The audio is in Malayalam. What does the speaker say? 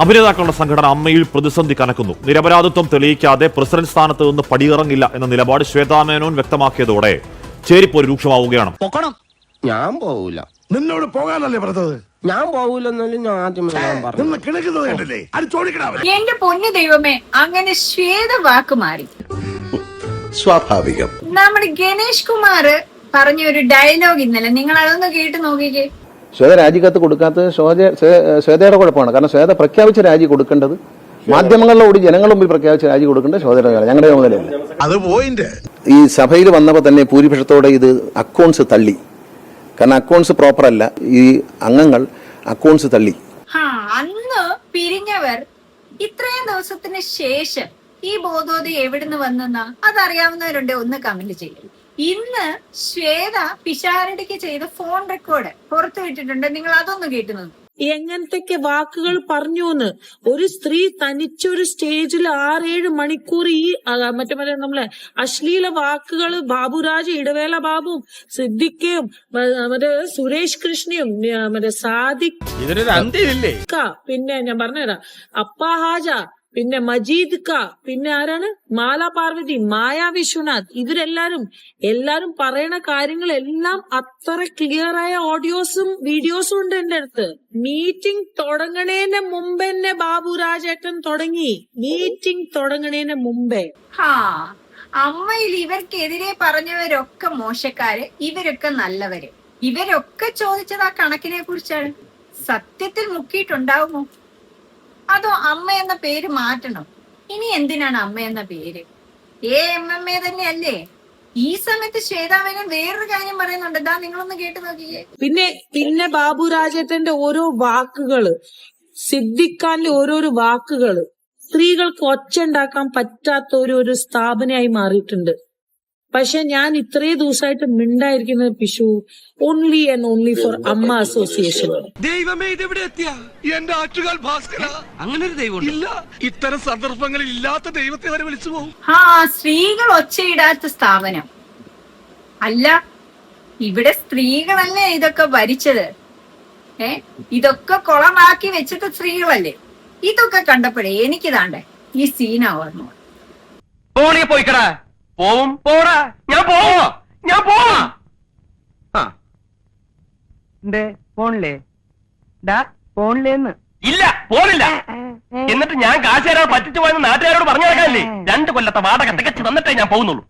അഭിനേതാക്കളുടെ സംഘടന അമ്മയിൽ പ്രതിസന്ധി കനക്കുന്നു. നിരപരാധിത്വം തെളിയിക്കാതെ പ്രസിഡന്റ് സ്ഥാനത്ത് നിന്ന് പടിയിറങ്ങില്ല എന്ന നിലപാട് ശ്വേതാ മേനോൻ വ്യക്തമാക്കിയതോടെ ചേരിപ്പോര് രൂക്ഷമാവുകയാണ്. ഞാൻ പോവൂല. നിന്നോട് പോകാനല്ലേ പറഞ്ഞത്? ഞാൻ പോവൂലെന്നാലും ഞാൻ ആദ്യമേ എന്റെ പൊന്നു ദൈവമേ, അങ്ങനെ ശ്വേത വാക്ക് മാറി. സ്വാഭാവികം. നമ്മുടെ ഗണേഷ് കുമാർ പറഞ്ഞ ഒരു ഡയലോഗ് ഇന്നലെ, നിങ്ങൾ അതൊന്ന് കേട്ട് നോക്കിക്കേ. ശ്വേത രാജിക്കത്ത് കൊടുക്കാത്തത് ശ്വേതയുടെ കുഴപ്പമാണ്. കാരണം ശ്വേത പ്രഖ്യാപിച്ച രാജി കൊടുക്കേണ്ടത് മാധ്യമങ്ങളിലൂടെ ജനങ്ങളുടെ മുമ്പിൽ പ്രഖ്യാപിച്ച രാജി കൊടുക്കേണ്ടത് ശ്വേതയുടെ ഞങ്ങളുടെ ചുമതലയല്ല. ഈ സഭയിൽ വന്നപ്പോൾ തന്നെ ഭൂരിപക്ഷത്തോടെ ഇത് അക്കൗണ്ട്സ് തള്ളി. കാരണം അക്കൗണ്ട്സ് പ്രോപ്പർ അല്ല. ഈ അംഗങ്ങൾ അക്കൗണ്ട്സ് തള്ളി. അന്ന് പിരിഞ്ഞവർ ഇത്രയും ദിവസത്തിന് ശേഷം ഈ ബോധോദയം എവിടുന്ന് വന്നെന്നാ അതറിയാവുന്നവരുണ്ട്, ഒന്ന് കമന്റ് ചെയ്യും. ഇന്ന് ശ്വേത പിഷാരടിക്ക് ചെയ്ത ഫോൺ റെക്കോർഡ് പുറത്തു വിട്ടിട്ടുണ്ട്. നിങ്ങൾ അതൊന്ന് കേട്ടു. എങ്ങനത്തെ വാക്കുകൾ പറഞ്ഞുന്ന്. ഒരു സ്ത്രീ തനിച്ചൊരു സ്റ്റേജിൽ 6-7 മണിക്കൂർ ഈ മറ്റേ നമ്മളെ അശ്ലീല വാക്കുകൾ ബാബുരാജ്, ഇടവേള ബാബുവും സിദ്ദിഖയും മറ്റേ സുരേഷ് കൃഷ്ണയും മറ്റേ സാദിഖ്, പിന്നെ ഞാൻ പറഞ്ഞുതരാം, അപ്പാ ഹാജ, പിന്നെ മജീദ് ക, പിന്നെ ആരാണ് മാല പാർവതി, മായ വിശ്വനാഥ്, എല്ലാരും പറയണ കാര്യങ്ങളെല്ലാം അത്ര ക്ലിയർ ആയ ഓഡിയോസും വീഡിയോസും ഉണ്ട് എന്റെ അടുത്ത്. മീറ്റിംഗ് തുടങ്ങണേന് മുമ്പേ തന്നെ ബാബുരാജേട്ടൻ തുടങ്ങി. മീറ്റിംഗ് തുടങ്ങണേന് മുമ്പേ. അമ്മയിൽ ഇവർക്കെതിരെ പറഞ്ഞവരൊക്കെ മോശക്കാര്, ഇവരൊക്കെ നല്ലവര്. ഇവരൊക്കെ ചോദിച്ചത് ആ കണക്കിനെ കുറിച്ചാണ്. സത്യത്തിൽ മുക്കിയിട്ടുണ്ടാവുമോ? അതോ അമ്മ എന്ന പേര് മാറ്റണം? ഇനി എന്തിനാണ് അമ്മ എന്ന പേര്? AMMA തന്നെയല്ലേ? ഈ സമയത്ത് ശ്വേതാ മേനോൻ വേറൊരു കാര്യം പറയുന്നുണ്ട്, എന്താ നിങ്ങളൊന്ന് കേട്ട് നോക്കിയേ. പിന്നെ ബാബുരാജേട്ടന്റെ ഓരോ വാക്കുകള്, സിദ്ദിഖാന്റെ ഓരോരോ വാക്കുകള് സ്ത്രീകൾക്ക് ഒച്ച ഉണ്ടാക്കാൻ പറ്റാത്ത ഒരു സ്ഥാപനമായി മാറിയിട്ടുണ്ട്. പക്ഷെ ഞാൻ ഇത്രയും ദിവസമായിട്ട് മിണ്ടായിരിക്കുന്നത് പിഷു ഓൺലി ആൻഡ് ഓൺലി ഫോർ അമ്മ അസോസിയേഷൻ. ദൈവമേ, ഇതെവിടെ എത്തിയ എന്റെ ആറ്റുകാൽ ഭാസ്കര? അങ്ങനെ ഒരു ദൈവം ഇല്ല. ഇത്തരം സന്ദർഭങ്ങളിൽ ഇല്ലാത്ത ദൈവത്തെ വരെ വിളിച്ചു പോകും. സ്ത്രീകൾ ഒച്ചയിടാത്ത സ്ഥാപനം അല്ല. ഇവിടെ സ്ത്രീകളല്ലേ ഇതൊക്കെ ഭരിച്ചത്. ഇതൊക്കെ കുളമാക്കി വെച്ചിട്ട് സ്ത്രീകളല്ലേ. ഇതൊക്കെ കണ്ടപ്പോഴേ എനിക്ക് താണ്ടേ ഈ സീനാ ഓർമ്മ. പോയിക്കടാ, പോവും, പോടാ, ഞാൻ പോവാ. പോണില്ലേ? പോണില്ലേന്ന് ഇല്ല, പോണില്ല. എന്നിട്ട് ഞാൻ കാശ് തരാൻ പറ്റിച്ചു പോയെന്ന് നാട്ടുകാരോട് പറഞ്ഞു നടക്കാനല്ലേ? 2 കൊല്ലത്തെ വാടക തികച്ചു തന്നിട്ടേ ഞാൻ പോകുന്നുള്ളൂ.